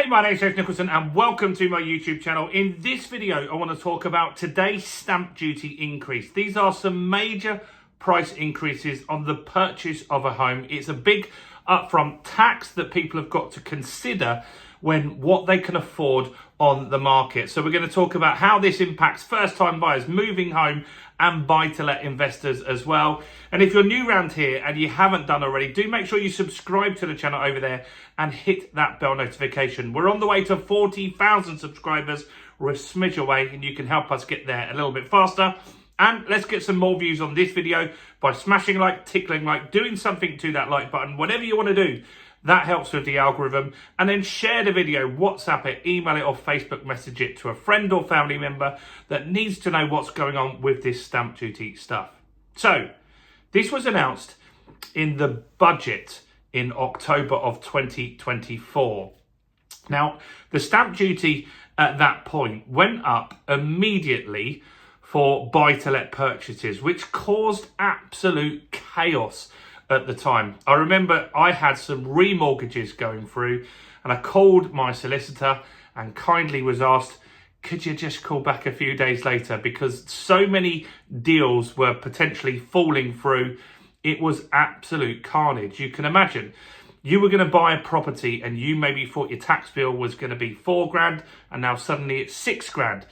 Hey, my name's James Nicholson and welcome to my YouTube channel. In this video, I want to talk about today's stamp duty increase. These are some major price increases on the purchase of a home. It's a big upfront tax that people have got to consider when what they can afford on the market. So we're going to talk about how this impacts first-time buyers moving home and buy-to-let investors as well. And if you're new around here and you haven't done already, do make sure you subscribe to the channel over there and hit that bell notification. We're on the way to 40,000 subscribers. We're a smidge away and you can help us get there a little bit faster. And let's get some more views on this video by smashing like, tickling like, doing something to that like button, whatever you want to do. That helps with the algorithm. And then share the video, WhatsApp it, email it or Facebook message it to a friend or family member that needs to know what's going on with this stamp duty stuff. So this was announced in the budget in October of 2024. Now, the stamp duty at that point went up immediately for buy-to-let purchases, which caused absolute chaos at the time. I remember I had some remortgages going through and I called my solicitor and kindly was asked, could you just call back a few days later, because so many deals were potentially falling through. It was absolute carnage. You can imagine you were going to buy a property and you maybe thought your tax bill was going to be $4,000 and now suddenly it's $6,000.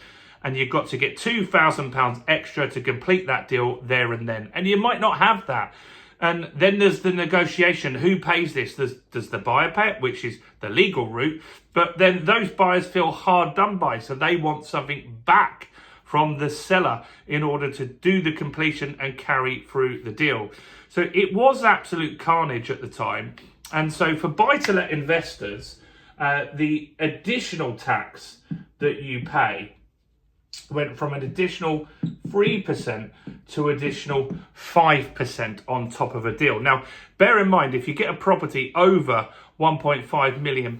And you've got to get £2,000 extra to complete that deal there and then. And you might not have that. And then there's the negotiation. Who pays this? Does the buyer pay it, which is the legal route? But then those buyers feel hard done by, so they want something back from the seller in order to do the completion and carry through the deal. So it was absolute carnage at the time. And so for buy-to-let investors, the additional tax that you pay went from an additional 3% to additional 5% on top of a deal. Now, bear in mind, if you get a property over £1.5 million,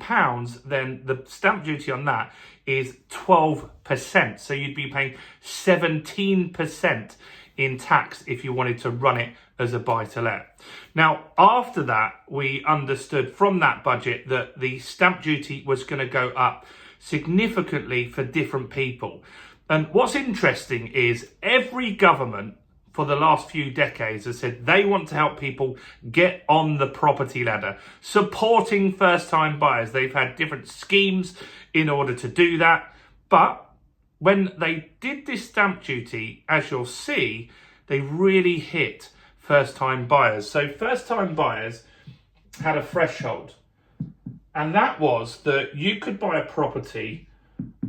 then the stamp duty on that is 12%. So you'd be paying 17% in tax if you wanted to run it as a buy-to-let. Now, after that, we understood from that budget that the stamp duty was going to go up significantly for different people. And what's interesting is every government for the last few decades has said they want to help people get on the property ladder, supporting first-time buyers. They've had different schemes in order to do that. But when they did this stamp duty, as you'll see, they really hit first-time buyers. So first-time buyers had a threshold. And that was that you could buy a property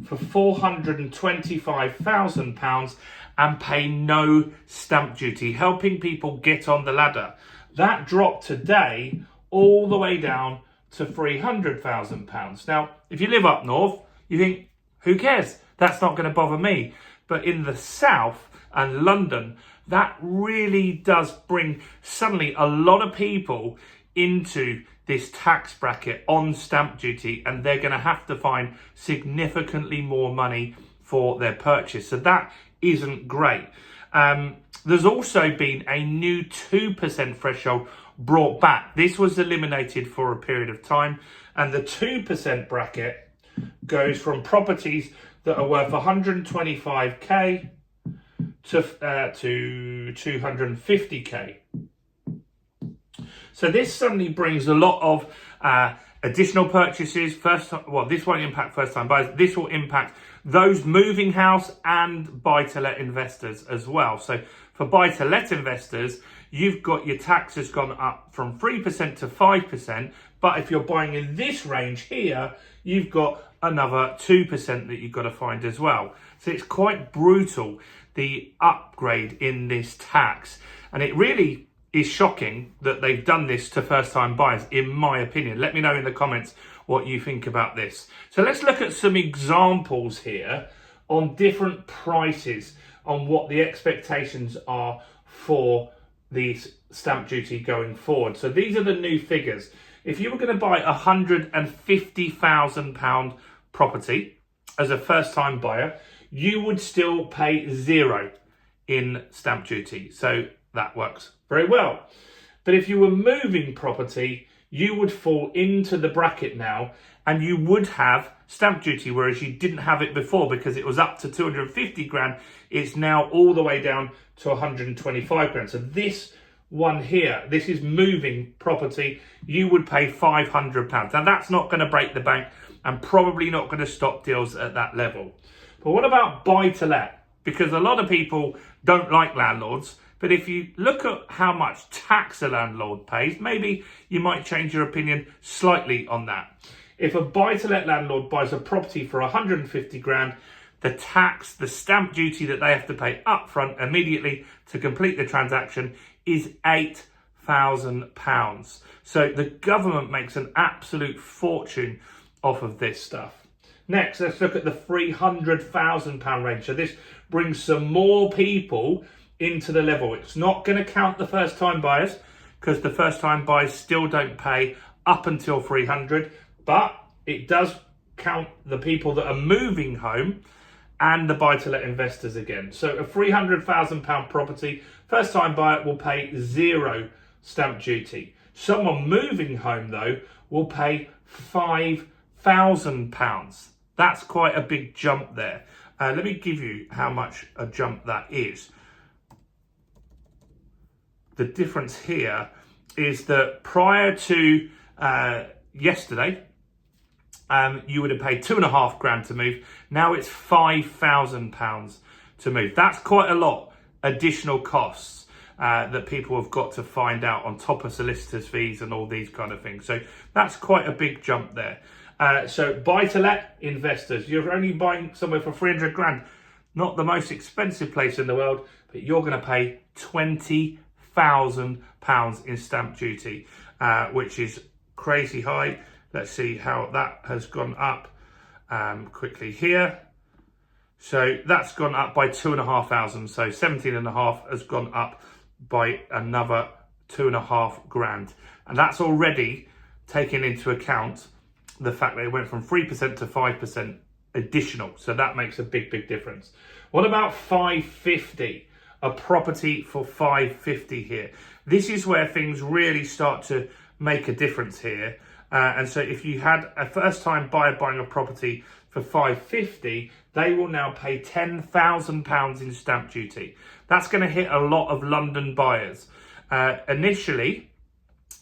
for £425,000 and pay no stamp duty, helping people get on the ladder. That dropped today all the way down to £300,000. Now, if you live up north, you think, who cares? That's not going to bother me. But in the south and London, that really does bring suddenly a lot of people into this tax bracket on stamp duty, and they're going to have to find significantly more money for their purchase. So that isn't great. There's also been a new 2% threshold brought back. This was eliminated for a period of time, and the 2% bracket goes from properties that are worth 125k to 250k. So this suddenly brings a lot of additional purchases. This won't impact first-time buyers. This will impact those moving house and buy-to-let investors as well. So for buy-to-let investors, you've got your taxes gone up from 3% to 5%. But if you're buying in this range here, you've got another 2% that you've got to find as well. So it's quite brutal, the upgrade in this tax. And it really is shocking that they've done this to first-time buyers, in my opinion. Let me know in the comments what you think about this. So let's look at some examples here on different prices, on what the expectations are for the stamp duty going forward. So these are the new figures. If you were going to buy a £150,000 property as a first-time buyer, you would still pay zero in stamp duty. So that works very well. But if you were moving property, you would fall into the bracket now and you would have stamp duty, whereas you didn't have it before because it was up to 250 grand. It's now all the way down to 125 grand. So this one here, this is moving property. You would pay £500. Now that's not going to break the bank and probably not going to stop deals at that level. But what about buy to let? Because a lot of people don't like landlords. But if you look at how much tax a landlord pays, maybe you might change your opinion slightly on that. If a buy-to-let landlord buys a property for 150 grand, the tax, the stamp duty that they have to pay upfront immediately to complete the transaction is £8,000. So the government makes an absolute fortune off of this stuff. Next, let's look at the £300,000 range. So this brings some more people into the level. It's not going to count the first time buyers because the first time buyers still don't pay up until 300, but it does count the people that are moving home and the buy-to-let investors again. So a £300,000 property, first time buyer will pay 0 stamp duty. Someone moving home though will pay £5,000. That's quite a big jump there. Let me give you how much a jump that is. The difference here is that prior to yesterday, you would have paid £2.5 grand to move. Now it's £5,000 to move. That's quite a lot additional costs that people have got to find out on top of solicitors' fees and all these kind of things. So that's quite a big jump there. So buy to let investors, you're only buying somewhere for 300 grand. Not the most expensive place in the world, but you're going to pay £20,000 in stamp duty, which is crazy high. Let's see how that has gone up quickly here. So that's gone up by 2,500. So 17.5 has gone up by another 2.5 grand. And that's already taking into account the fact that it went from 3% to 5% additional. So that makes a big, big difference. What about 550? A property for 550 here. This is where things really start to make a difference here. And so if you had a first-time buyer buying a property for 550, they will now pay £10,000 in stamp duty. That's going to hit a lot of London buyers. Initially,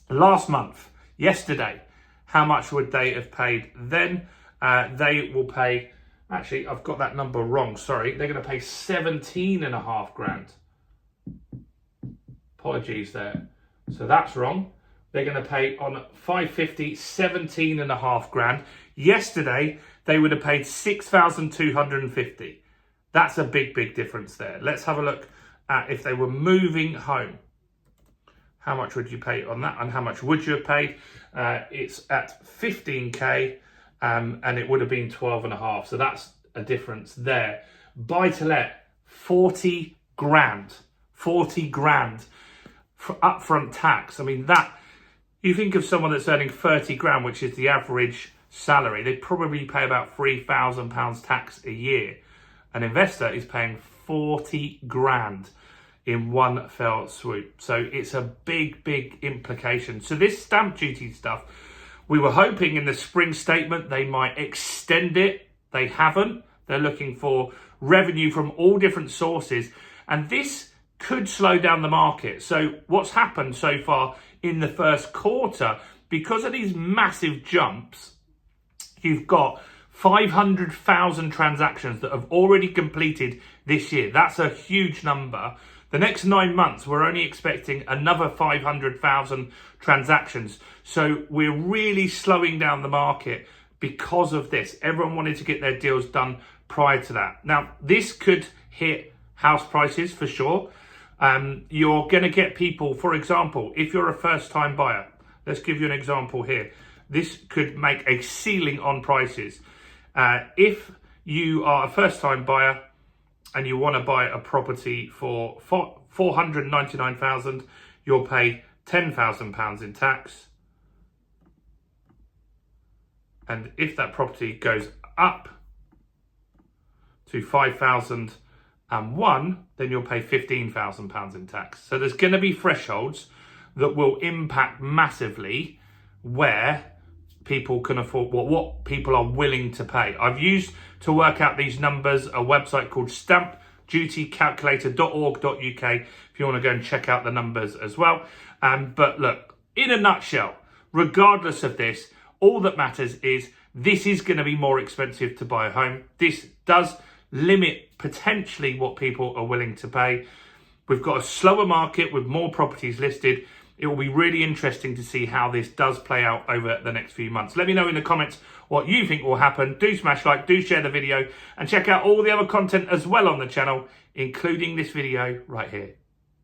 last month, yesterday, how much would they have paid then? They will pay, actually, I've got that number wrong, sorry. They're going to pay 17.5 grand. Apologies there. So that's wrong. They're going to pay on 550, 17.5 grand. Yesterday, they would have paid 6,250. That's a big, big difference there. Let's have a look at if they were moving home. How much would you pay on that? And how much would you have paid? It's at 15k, and it would have been 12.5. So that's a difference there. Buy to let, 40 grand. 40 grand for upfront tax. I mean, that, you think of someone that's earning 30 grand, which is the average salary, they probably pay about £3,000 tax a year. An investor is paying 40 grand in one fell swoop. So it's a big, big implication. So this stamp duty stuff, we were hoping in the spring statement they might extend it. They haven't. They're looking for revenue from all different sources. And this could slow down the market. So what's happened so far in the first quarter, because of these massive jumps, you've got 500,000 transactions that have already completed this year. That's a huge number. The next 9 months, we're only expecting another 500,000 transactions. So we're really slowing down the market because of this. Everyone wanted to get their deals done prior to that. Now, this could hit house prices for sure. You're going to get people, for example, if you're a first-time buyer, let's give you an example here. This could make a ceiling on prices. If you are a first-time buyer and you want to buy a property for 499,000, you'll pay £10,000 in tax. And if that property goes up to 5,001, then you'll pay £15,000 in tax. So there's going to be thresholds that will impact massively where people can afford, what people are willing to pay. I've used to work out these numbers a website called stampdutycalculator.org.uk if you want to go and check out the numbers as well. But look, in a nutshell, regardless of this, all that matters is this is going to be more expensive to buy a home. This does limit potentially what people are willing to pay. We've got a slower market with more properties listed. It will be really interesting to see how this does play out over the next few months. Let me know in the comments what you think will happen. Do smash like, do share the video, and check out all the other content as well on the channel, including this video right here.